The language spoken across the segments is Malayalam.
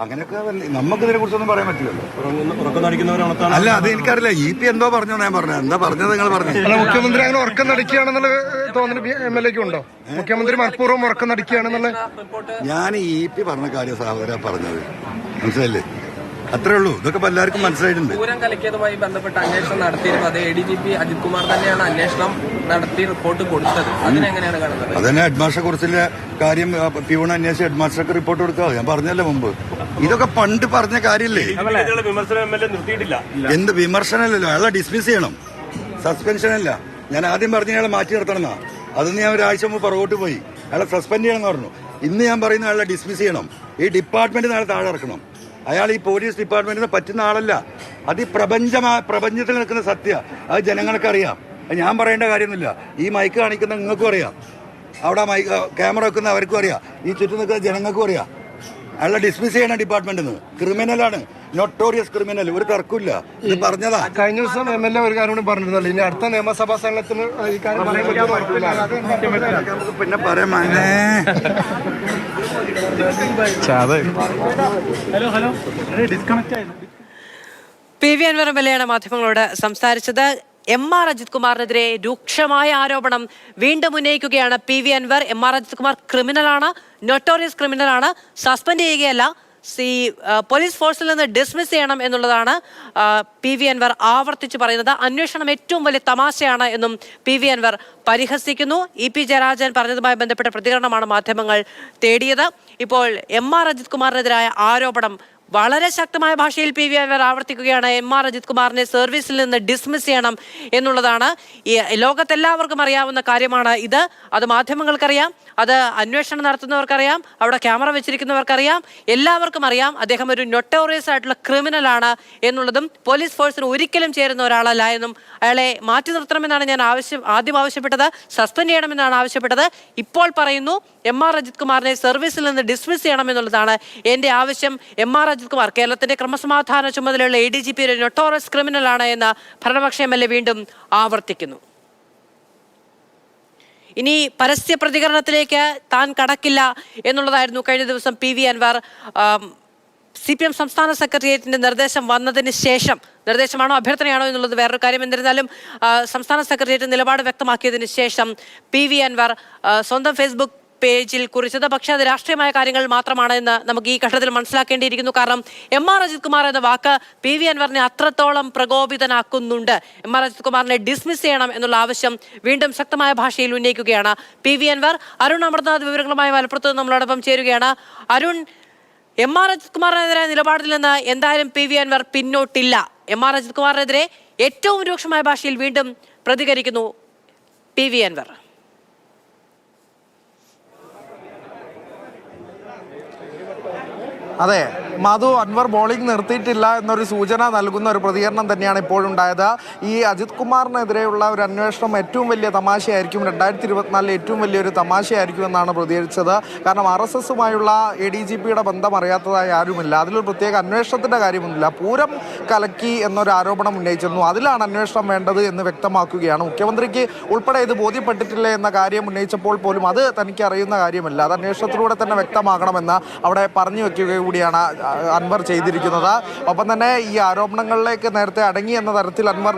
അങ്ങനെയൊക്കെ നമുക്ക് ഇതിനെ കുറിച്ചൊന്നും പറയാൻ പറ്റില്ലല്ലോ. അല്ല, അത് എനിക്കറിയില്ല. EP എന്തോ പറഞ്ഞോ, ഞാൻ പറഞ്ഞു. എന്താ പറഞ്ഞത് നിങ്ങൾ പറഞ്ഞു? മുഖ്യമന്ത്രി അങ്ങനെ ഉറക്കം നടിക്കുകയാണെന്നുള്ള തോന്നൽ MLA ഉണ്ടോ? മുഖ്യമന്ത്രി മനഃപൂർവ്വം ഉറക്കം നടിക്കുകയാണെന്നുള്ള ഞാൻ EP പറഞ്ഞ കാര്യം സഹോദര പറഞ്ഞത്, മനസ്സിലല്ലേ? അത്രേ ഉള്ളൂ. ഇതൊക്കെ എല്ലാവർക്കും മനസ്സിലായിട്ടുണ്ട്. പൂരം കലക്കിയതുമായി ബന്ധപ്പെട്ട് അന്വേഷണം നടത്തിയിരുന്നു. അത് ADGP അജിത് കുമാർ തന്നെയാണ് അന്വേഷണം നടത്തി റിപ്പോർട്ട് കൊടുത്തത്. അതിനെങ്ങനെയാണ് കാണുന്നത്? അതന്നെ ഹെഡ്മാസ്റ്ററെ കുറിച്ചുള്ള കാര്യം പ്യൂൺ അന്വേഷിച്ച് ഹെഡ്മാസ്റ്റർക്ക് റിപ്പോർട്ട് കൊടുക്കാതെ ഞാൻ പറഞ്ഞല്ലേ മുമ്പ്. ഇതൊക്കെ പണ്ട് പറഞ്ഞ കാര്യല്ലേ. എന്ത് വിമർശനമല്ലല്ലോ, അയാളെ ഡിസ്മിസ് ചെയ്യണം. സസ്പെൻഷൻ അല്ല. ഞാൻ ആദ്യം പറഞ്ഞ അയാളെ മാറ്റി നിർത്തണമെന്നാ. അതൊന്ന് ഞാൻ ഒരാഴ്ച മുമ്പ് പുറകോട്ട് പോയി. അയാളെ സസ്പെൻഡ് ചെയ്യണമെന്ന് പറഞ്ഞു. ഇന്ന് ഞാൻ പറയുന്ന അയാളെ ഡിസ്മിസ് ചെയ്യണം. ഈ ഡിപ്പാർട്ട്മെന്റ് നാളെ താഴെ ഇറക്കണം. അയാൾ ഈ പോലീസ് ഡിപ്പാർട്ട്മെന്റിന് പറ്റുന്ന ആളല്ല. അത് ഈ പ്രപഞ്ചത്തിൽ നിൽക്കുന്ന സത്യ. അത് ജനങ്ങൾക്ക് അറിയാം. ഞാൻ പറയേണ്ട കാര്യമൊന്നുമില്ല. ഈ മൈക്ക് കാണിക്കുന്ന നിങ്ങൾക്കും അറിയാം, അവിടെ മൈക്ക് ക്യാമറ വെക്കുന്ന അവർക്കും അറിയാം, ഈ ചുറ്റും നിൽക്കുന്ന ജനങ്ങൾക്കും അറിയാം. അയാളെ ഡിസ്മിസ് ചെയ്യണം ഡിപ്പാർട്ട്മെന്റിൽ നിന്ന്. ക്രിമിനലാണ്, നൊട്ടോറിയസ് ക്രിമിനൽ. ഒരു തർക്കമില്ല. ഇത് പറഞ്ഞതാ. കഴിഞ്ഞ ദിവസം MLA ഒരു കാര്യം കൂടി പറഞ്ഞിരുന്നല്ലോ, ഇനി അടുത്ത നിയമസഭാ സമ്മേളനത്തിന് ഈ കാര്യം നമുക്ക് പിന്നെ പറയാം. PV അൻവർ MLA മാധ്യമങ്ങളോട് സംസാരിച്ചത്. MR അജിത് കുമാറിനെതിരെ രൂക്ഷമായ ആരോപണം വീണ്ടും ഉന്നയിക്കുകയാണ് PV അൻവർ. MR അജിത് കുമാർ ക്രിമിനലാണ്, നൊട്ടോറിയസ് ക്രിമിനലാണ്. സസ്പെൻഡ് ചെയ്യുകയല്ല, പോലീസ് ഫോഴ്സിൽ നിന്ന് ഡിസ്മിസ് ചെയ്യണം എന്നുള്ളതാണ് PV അൻവർ ആവർത്തിച്ച് പറയുന്നത്. അന്വേഷണം ഏറ്റവും വലിയ തമാശയാണ് എന്നും PV അൻവർ പരിഹസിക്കുന്നു. EP ജയരാജൻ പറഞ്ഞതുമായി ബന്ധപ്പെട്ട പ്രതികരണമാണ് മാധ്യമങ്ങൾ തേടിയത്. ഇപ്പോൾ MR അജിത് കുമാറിനെതിരായ ആരോപണം വളരെ ശക്തമായ ഭാഷയിൽ PV അൻവർ ആവർത്തിക്കുകയാണ്. MR അജിത് കുമാറിനെ സർവീസിൽ നിന്ന് ഡിസ്മിസ് ചെയ്യണം എന്നുള്ളതാണ്. ഈ ലോകത്തെല്ലാവർക്കും അറിയാവുന്ന കാര്യമാണ് ഇത്. അത് മാധ്യമങ്ങൾക്കറിയാം, അത് അന്വേഷണം നടത്തുന്നവർക്കറിയാം, അവിടെ ക്യാമറ വെച്ചിരിക്കുന്നവർക്കറിയാം, എല്ലാവർക്കും അറിയാം. അദ്ദേഹം ഒരു നൊട്ടോറിയസ് ആയിട്ടുള്ള ക്രിമിനലാണ് എന്നുള്ളതും പോലീസ് ഫോഴ്സിന് ഒരിക്കലും ചേരുന്ന ഒരാളല്ല എന്നും അയാളെ മാറ്റി നിർത്തണമെന്നാണ് ഞാൻ ആദ്യം ആവശ്യപ്പെട്ടത്. സസ്പെൻഡ് ചെയ്യണമെന്നാണ് ആവശ്യപ്പെട്ടത്. ഇപ്പോൾ പറയുന്നു MR അജിത് കുമാറിനെ സർവീസിൽ നിന്ന് ഡിസ്മിസ് ചെയ്യണം എന്നുള്ളതാണ് എൻ്റെ ആവശ്യം. MR അജിത് കുമാർ കേരളത്തിന്റെ ക്രമസമാധാന ചുമതലയുള്ള ADGP ഒരു നൊട്ടോറിയസ് ക്രിമിനലാണ് എന്ന് ഭരണപക്ഷ MLA വീണ്ടും ആവർത്തിക്കുന്നു. ഇനി പരസ്യ പ്രതികരണത്തിലേക്ക് താൻ കടക്കില്ല എന്നുള്ളതായിരുന്നു കഴിഞ്ഞ ദിവസം PV അൻവർ CPM സംസ്ഥാന സെക്രട്ടേറിയറ്റിന്റെ നിർദ്ദേശം വന്നതിന് ശേഷം, നിർദ്ദേശമാണോ അഭ്യർത്ഥനയാണോ എന്നുള്ളത് വേറൊരു കാര്യം. എന്നിരുന്നാലും സംസ്ഥാന സെക്രട്ടേറിയറ്റ് നിലപാട് വ്യക്തമാക്കിയതിന് ശേഷം PV അൻവർ സ്വന്തം ഫേസ്ബുക്ക് പേജിൽ കുറിച്ചത്. പക്ഷേ അത് രാഷ്ട്രീയമായ കാര്യങ്ങൾ മാത്രമാണ് എന്ന് നമുക്ക് ഈ ഘട്ടത്തിൽ മനസ്സിലാക്കേണ്ടിയിരിക്കുന്നു. കാരണം MR അജിത് കുമാർ എന്ന വാക്ക് PV അൻവറിനെ അത്രത്തോളം പ്രകോപിതനാക്കുന്നുണ്ട്. MR അജിത് കുമാറിനെ ഡിസ്മിസ് ചെയ്യണം എന്നുള്ള ആവശ്യം വീണ്ടും ശക്തമായ ഭാഷയിൽ ഉന്നയിക്കുകയാണ് PV അൻവർ. അരുൺ അമർനാഥ് വിവരങ്ങളുമായി മലപ്പുറത്ത് നമ്മളോടൊപ്പം ചേരുകയാണ്. അരുൺ, MR അജിത് കുമാറിനെതിരെ നിലപാടിൽ നിന്ന് എന്തായാലും PV അൻവർ പിന്നോട്ടില്ല. MR അജിത് കുമാറിനെതിരെ ഏറ്റവും രൂക്ഷമായ ഭാഷയിൽ വീണ്ടും പ്രതികരിക്കുന്നു PV അൻവർ. അതെ മധു, അൻവർ ബോളിംഗ് നിർത്തിയിട്ടില്ല എന്നൊരു സൂചന നൽകുന്ന ഒരു പ്രതികരണം തന്നെയാണ് ഇപ്പോഴുണ്ടായത്. ഈ അജിത് കുമാറിനെതിരെയുള്ള ഒരു അന്വേഷണം ഏറ്റവും വലിയ തമാശയായിരിക്കും, 2024 ഏറ്റവും വലിയൊരു തമാശയായിരിക്കും എന്നാണ് പ്രതികരിച്ചത്. കാരണം RSSുമായുള്ള ADGPയുടെ ബന്ധം അറിയാത്തതായി ആരുമില്ല. അതിലൊരു പ്രത്യേക അന്വേഷണത്തിൻ്റെ കാര്യമൊന്നുമില്ല. പൂരം കലക്കി എന്നൊരു ആരോപണം ഉന്നയിച്ചിരുന്നു, അതിലാണ് അന്വേഷണം വേണ്ടത് എന്ന് വ്യക്തമാക്കുകയാണ്. മുഖ്യമന്ത്രിക്ക് ഉൾപ്പെടെ ഇത് ബോധ്യപ്പെട്ടിട്ടില്ല എന്ന കാര്യം ഉന്നയിച്ചപ്പോൾ പോലും അത് തനിക്ക് അറിയുന്ന കാര്യമല്ല, അത് അന്വേഷണത്തിലൂടെ തന്നെ വ്യക്തമാകണമെന്ന് അവിടെ പറഞ്ഞു വയ്ക്കുക കൂടിയാണ് അൻവർ ചെയ്തിരിക്കുന്നത്. ഒപ്പം തന്നെ ഈ ആരോപണങ്ങളിലേക്ക് നേരത്തെ അടങ്ങി എന്ന തരത്തിൽ അൻവർ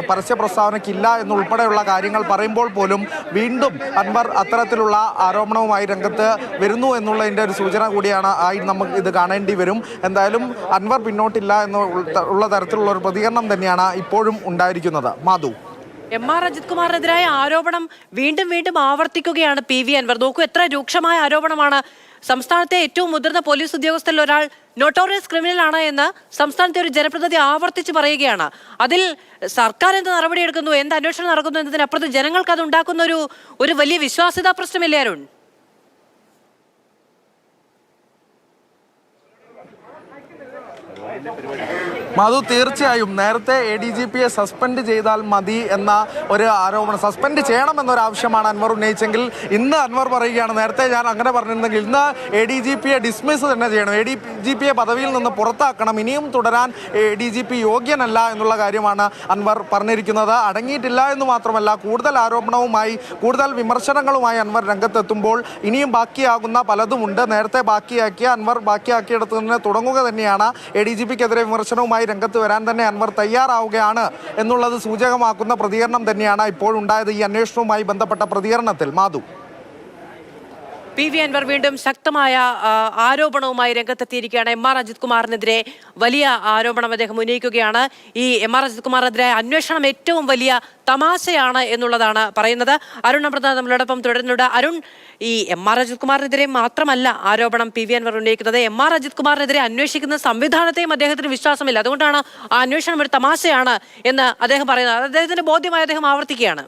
പരസ്യ പ്രസ്താവനയ്ക്കില്ല എന്നുൾപ്പെടെയുള്ള കാര്യങ്ങൾ പറയുമ്പോൾ പോലും വീണ്ടും അൻവർ അത്തരത്തിലുള്ള ആരോപണവുമായി രംഗത്ത് വരുന്നു എന്നുള്ളതിൻ്റെ ഒരു സൂചന കൂടിയാണ് നമുക്ക് ഇത് കാണേണ്ടി വരും. എന്തായാലും അൻവർ പിന്നോട്ടില്ല എന്നുള്ള തരത്തിലുള്ള ഒരു പ്രതികരണം തന്നെയാണ് ഇപ്പോഴും ഉണ്ടായിരിക്കുന്നത്. മാധു, MR അജിത് കുമാറിനെതിരായ ആരോപണം വീണ്ടും വീണ്ടും ആവർത്തിക്കുകയാണ് PV അൻവർ. നോക്കൂ, എത്ര രൂക്ഷമായ ആരോപണമാണ്. സംസ്ഥാനത്തെ ഏറ്റവും മുതിർന്ന പോലീസ് ഉദ്യോഗസ്ഥരിൽ ഒരാൾ നൊട്ടോറിയസ് ക്രിമിനൽ ആണ് എന്ന് സംസ്ഥാനത്തെ ഒരു ജനപ്രതിനിധി ആവർത്തിച്ച് പറയുകയാണ്. അതിൽ സർക്കാർ എന്ത് നടപടിയെടുക്കുന്നു, എന്ത് അന്വേഷണം നടക്കുന്നു എന്നതിനപ്പുറത്ത് ജനങ്ങൾക്ക് അത് ഉണ്ടാക്കുന്ന ഒരു വലിയ വിശ്വാസ്യതാ പ്രശ്നമില്ലേ അരുൺ? മാധു, തീർച്ചയായും നേരത്തെ ADGPയെ സസ്പെൻഡ് ചെയ്താൽ മതി എന്ന ഒരു ആരോപണം, സസ്പെൻഡ് ചെയ്യണമെന്നൊരു ആവശ്യമാണ് അൻവർ ഉന്നയിച്ചെങ്കിൽ ഇന്ന് അൻവർ പറയുകയാണ് നേരത്തെ ഞാൻ അങ്ങനെ പറഞ്ഞിരുന്നെങ്കിൽ ഇന്ന് ADGPയെ ഡിസ്മിസ് തന്നെ ചെയ്യണം, ADGPയെ പദവിയിൽ നിന്ന് പുറത്താക്കണം, ഇനിയും തുടരാൻ ADGP യോഗ്യനല്ല എന്നുള്ള കാര്യമാണ് അൻവർ പറഞ്ഞിരിക്കുന്നത്. അടങ്ങിയിട്ടില്ല എന്ന് മാത്രമല്ല, കൂടുതൽ ആരോപണവുമായി കൂടുതൽ വിമർശനങ്ങളുമായി അൻവർ രംഗത്തെത്തുമ്പോൾ ഇനിയും ബാക്കിയാകുന്ന പലതുമുണ്ട്. നേരത്തെ ബാക്കിയാക്കിയ അൻവർ ബാക്കിയാക്കിയെടുത്ത് തന്നെ തുടങ്ങുക തന്നെയാണ്. ADGPക്കെതിരെ വിമർശനവുമായി രംഗത്ത് വരാൻ തന്നെ അൻവർ തയ്യാറാവുകയാണ് എന്നുള്ളത് സൂചകമാക്കുന്ന പ്രതികരണം തന്നെയാണ് ഇപ്പോൾ ഉണ്ടായത് ഈ അന്വേഷണവുമായി ബന്ധപ്പെട്ട പ്രതികരണത്തിൽ. മാധു, PV അൻവർ വീണ്ടും ശക്തമായ ആരോപണവുമായി രംഗത്തെത്തിയിരിക്കുകയാണ്. MR അജിത് കുമാറിനെതിരെ വലിയ ആരോപണം അദ്ദേഹം ഉന്നയിക്കുകയാണ്. ഈ MR അജിത് കുമാറിനെതിരെ അന്വേഷണം ഏറ്റവും വലിയ തമാശയാണ് എന്നുള്ളതാണ് പറയുന്നത്. അരുൺ അമൃത നമ്മളോടൊപ്പം തുടരുന്നുണ്ട്. അരുൺ, ഈ MR അജിത് കുമാറിനെതിരെ മാത്രമല്ല ആരോപണം PV അൻവർ ഉന്നയിക്കുന്നത്, MR അജിത് കുമാറിനെതിരെ അന്വേഷിക്കുന്ന സംവിധാനത്തെയും അദ്ദേഹത്തിന് വിശ്വാസമില്ല. അതുകൊണ്ടാണ് ആ അന്വേഷണം ഒരു തമാശയാണ് എന്ന് അദ്ദേഹം പറയുന്നത്. അദ്ദേഹത്തിന്റെ ബോധ്യമായി അദ്ദേഹം ആവർത്തിക്കുകയാണ്.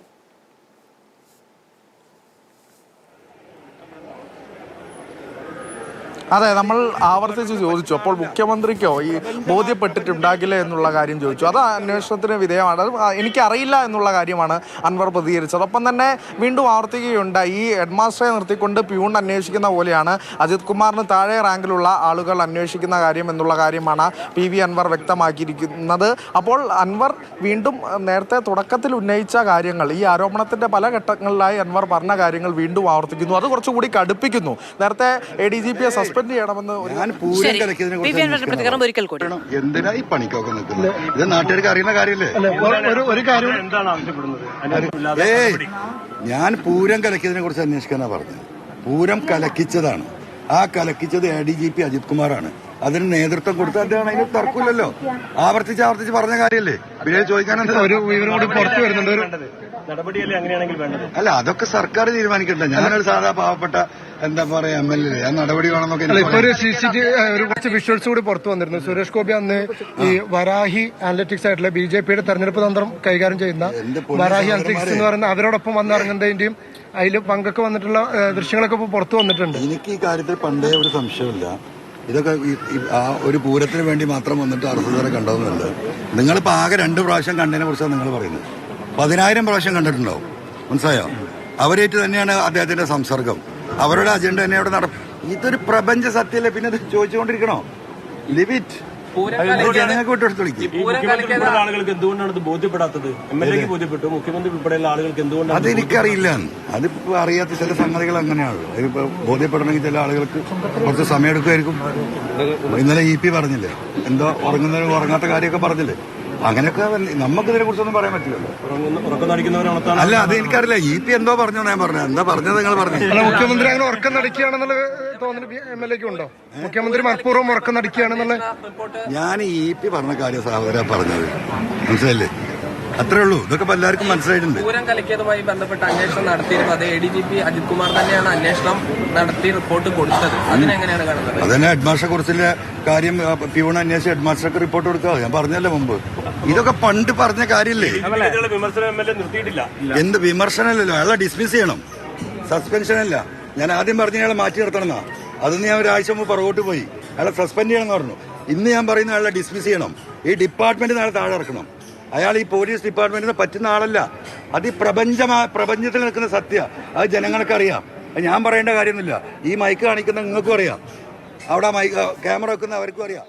അതെ, നമ്മൾ ആവർത്തിച്ച് ചോദിച്ചു, അപ്പോൾ മുഖ്യമന്ത്രിക്കോ ഈ ബോധ്യപ്പെട്ടിട്ടുണ്ടാകില്ല എന്നുള്ള കാര്യം ചോദിച്ചു. അത് അന്വേഷണത്തിന് വിധേയമാണ്. എനിക്കറിയില്ല എന്നുള്ള കാര്യമാണ് അൻവർ പ്രതികരിച്ചത്. ഒപ്പം തന്നെ വീണ്ടും ആവർത്തിക്കുകയുണ്ടായി, ഈ ഹെഡ്മാസ്റ്ററെ നിർത്തിക്കൊണ്ട് പ്യൂൺ അന്വേഷിക്കുന്ന പോലെയാണ് അജിത് കുമാറിന് താഴെ റാങ്കിലുള്ള ആളുകൾ അന്വേഷിക്കുന്ന കാര്യം എന്നുള്ള കാര്യമാണ് PV അൻവർ വ്യക്തമാക്കിയിരിക്കുന്നത്. അപ്പോൾ അൻവർ വീണ്ടും നേരത്തെ തുടക്കത്തിൽ ഉന്നയിച്ച കാര്യങ്ങൾ, ഈ ആരോപണത്തിൻ്റെ പല ഘട്ടങ്ങളിലായി അൻവർ പറഞ്ഞ കാര്യങ്ങൾ വീണ്ടും ആവർത്തിക്കുന്നു. അത് കുറച്ചുകൂടി കടുപ്പിക്കുന്നു. നേരത്തെ ADGPയെ സസ്പെൻഡ് ചെയ്യണമെന്ന് എന്തിനാ ഈ പണിക്കൊക്കെ നിൽക്കുന്നത്? ഇത് നാട്ടുകാർക്ക് അറിയുന്ന കാര്യമല്ലേ? ഞാൻ പൂരം കലക്കിയതിനെ കുറിച്ച് അന്വേഷിക്കാനാ പറഞ്ഞത്. പൂരം കലക്കിച്ചതാണ്. ആ കലക്കിച്ചത് ADGP അജിത് കുമാറാണ്. അതിന് നേതൃത്വം കൊടുത്ത അദ്ദേഹം, അതിന് തർക്കമില്ലല്ലോ. ആവർത്തിച്ച് പറഞ്ഞ കാര്യമല്ലേ? പിന്നെ ചോദിക്കാനെന്താ? ഒരു വിവരം കൂടി പുറത്തു വരുന്നുണ്ട്. അല്ല, അതൊക്കെ സർക്കാർ തീരുമാനിക്കണ്ട. ഞാനൊരു സാധാ പാവപ്പെട്ട എന്താ പറയാ MLA, ആ നടപടി വേണമെന്നൊക്കെ. ഒരു കുറച്ച് വിഷ്വൽസ് കൂടി പുറത്തു വന്നിരുന്നു. സുരേഷ് ഗോപി അന്ന് ഈ വരാഹി അനലറ്റിക്സ് ആയിട്ടുള്ള BJPയുടെ തെരഞ്ഞെടുപ്പ് തന്ത്രം കൈകാര്യം ചെയ്യുന്ന വരാഹി അനലറ്റിക്സ് എന്ന് പറയുന്ന അവരോടൊപ്പം വന്നിറങ്ങുന്നതിന്റെയും അതിൽ പങ്കൊക്കെ വന്നിട്ടുള്ള ദൃശ്യങ്ങളൊക്കെ ഇപ്പോൾ പുറത്തു വന്നിട്ടുണ്ട്. എനിക്ക് ഈ കാര്യത്തിൽ പണ്ടേ ഒരു സംശയമില്ല. ഇതൊക്കെ ആ ഒരു പൂരത്തിന് വേണ്ടി മാത്രം വന്നിട്ട് അർഹതരെ കണ്ടതെന്നല്ല. നിങ്ങളിപ്പോൾ ആകെ 2 പ്രാവശ്യം കണ്ടതിനെ കുറിച്ചാണ് നിങ്ങൾ പറയുന്നത്. 10,000 പ്രാവശ്യം കണ്ടിട്ടുണ്ടാവും. മനസ്സിലായോ? അവരേറ്റ് തന്നെയാണ് അദ്ദേഹത്തിന്റെ സംസർഗം. അവരുടെ അജണ്ട തന്നെ അവിടെ ഇതൊരു പ്രപഞ്ച സത്യമല്ലേ? പിന്നെ ഇത് ചോദിച്ചുകൊണ്ടിരിക്കണോ? Live it. ജനങ്ങൾക്ക് വിട്ടുകൊടുത്തൊളിക്കും. ആളുകൾക്ക് എന്തുകൊണ്ടാണ് ഇത് ബോധ്യപ്പെടാത്തത്? MLAക്ക് ബോധ്യപ്പെട്ടു, മുഖ്യമന്ത്രി ഉൾപ്പെടെയുള്ള ആളുകൾക്ക് എന്തുകൊണ്ടാണ്? അതെനിക്കറിയില്ല. അതിപ്പോ അറിയാത്ത ചില സംഗതികൾ അങ്ങനെയാണല്ലോ. ഇതിപ്പോ ബോധ്യപ്പെടണമെങ്കിൽ ചില ആളുകൾക്ക് കുറച്ച് സമയം എടുക്കുമായിരിക്കും. ഇന്നലെ EP പറഞ്ഞില്ലേ, എന്തോ ഉറങ്ങാത്ത കാര്യമൊക്കെ പറഞ്ഞില്ലേ? അങ്ങനെയൊക്കെ നമുക്കിതിനെ കുറിച്ചൊന്നും പറയാൻ പറ്റില്ലല്ലോ. അല്ല, അത് എനിക്കറിയില്ല. EP എന്തോ പറഞ്ഞോ, ഞാൻ പറഞ്ഞു. എന്താ പറഞ്ഞത് നിങ്ങൾ പറഞ്ഞു? മുഖ്യമന്ത്രി അങ്ങനെ ഉറക്കം നടിക്കുകയാണെന്നുള്ള തോന്നൽ MLAക്ക് ഉണ്ടോ? മുഖ്യമന്ത്രി മനഃപൂർവ്വം ഉറക്കം നടിക്കുകയാണെന്നുള്ള ഞാൻ EP പറഞ്ഞ കാര്യം സഹോദര പറഞ്ഞത്, മനസ്സിലല്ലേ? അത്രേ ഉള്ളൂ. ഇതൊക്കെ എല്ലാവർക്കും മനസ്സിലായിട്ടുണ്ട്. പൂരം കലക്കിയതുമായി ബന്ധപ്പെട്ട് അന്വേഷണം നടത്തിയിരുന്നു. അത് ADGP അജിത് കുമാർ തന്നെയാണ് അന്വേഷണം നടത്തി റിപ്പോർട്ട് കൊടുത്തത്. അതിനെങ്ങനെയാണ് കാണുന്നത്? അതന്നെ ഹെഡ്മാസ്റ്ററെ കുറിച്ചുള്ള കാര്യം പ്യൂൺ അന്വേഷിച്ച് ഹെഡ്മാസ്റ്റർക്ക് റിപ്പോർട്ട് കൊടുക്കുക. ഞാൻ പറഞ്ഞല്ലോ മുമ്പ്, ഇതൊക്കെ പണ്ട് പറഞ്ഞ കാര്യമില്ലേ? എന്ത് വിമർശനമല്ലല്ലോ. അയാളെ ഡിസ്മിസ് ചെയ്യണം, സസ്പെൻഷൻ അല്ല. ഞാൻ ആദ്യം പറഞ്ഞ അയാളെ മാറ്റി നിർത്തണമെന്നാ. അതൊന്ന് ഞാൻ ഒരാഴ്ച മുമ്പ് പുറകോട്ട് പോയി. അയാളെ സസ്പെൻഡ് ചെയ്യണമെന്ന് പറഞ്ഞു. ഇന്ന് ഞാൻ പറയുന്ന അയാളെ ഡിസ്മിസ് ചെയ്യണം. ഈ ഡിപ്പാർട്ട്മെന്റ് നാളെ താഴെ ഇറക്കണം. അയാൾ ഈ പോലീസ് ഡിപ്പാർട്ട്മെന്റിന് പറ്റുന്ന ആളല്ല. അത് ഈ പ്രപഞ്ചത്തിൽ നിൽക്കുന്ന സത്യ. അത് ജനങ്ങൾക്കറിയാം. ഞാൻ പറയേണ്ട കാര്യമൊന്നുമില്ല. ഈ മൈക്ക് കാണിക്കുന്ന നിങ്ങൾക്കും അറിയാം, അവിടെ ക്യാമറ വെക്കുന്ന അവർക്കും അറിയാം.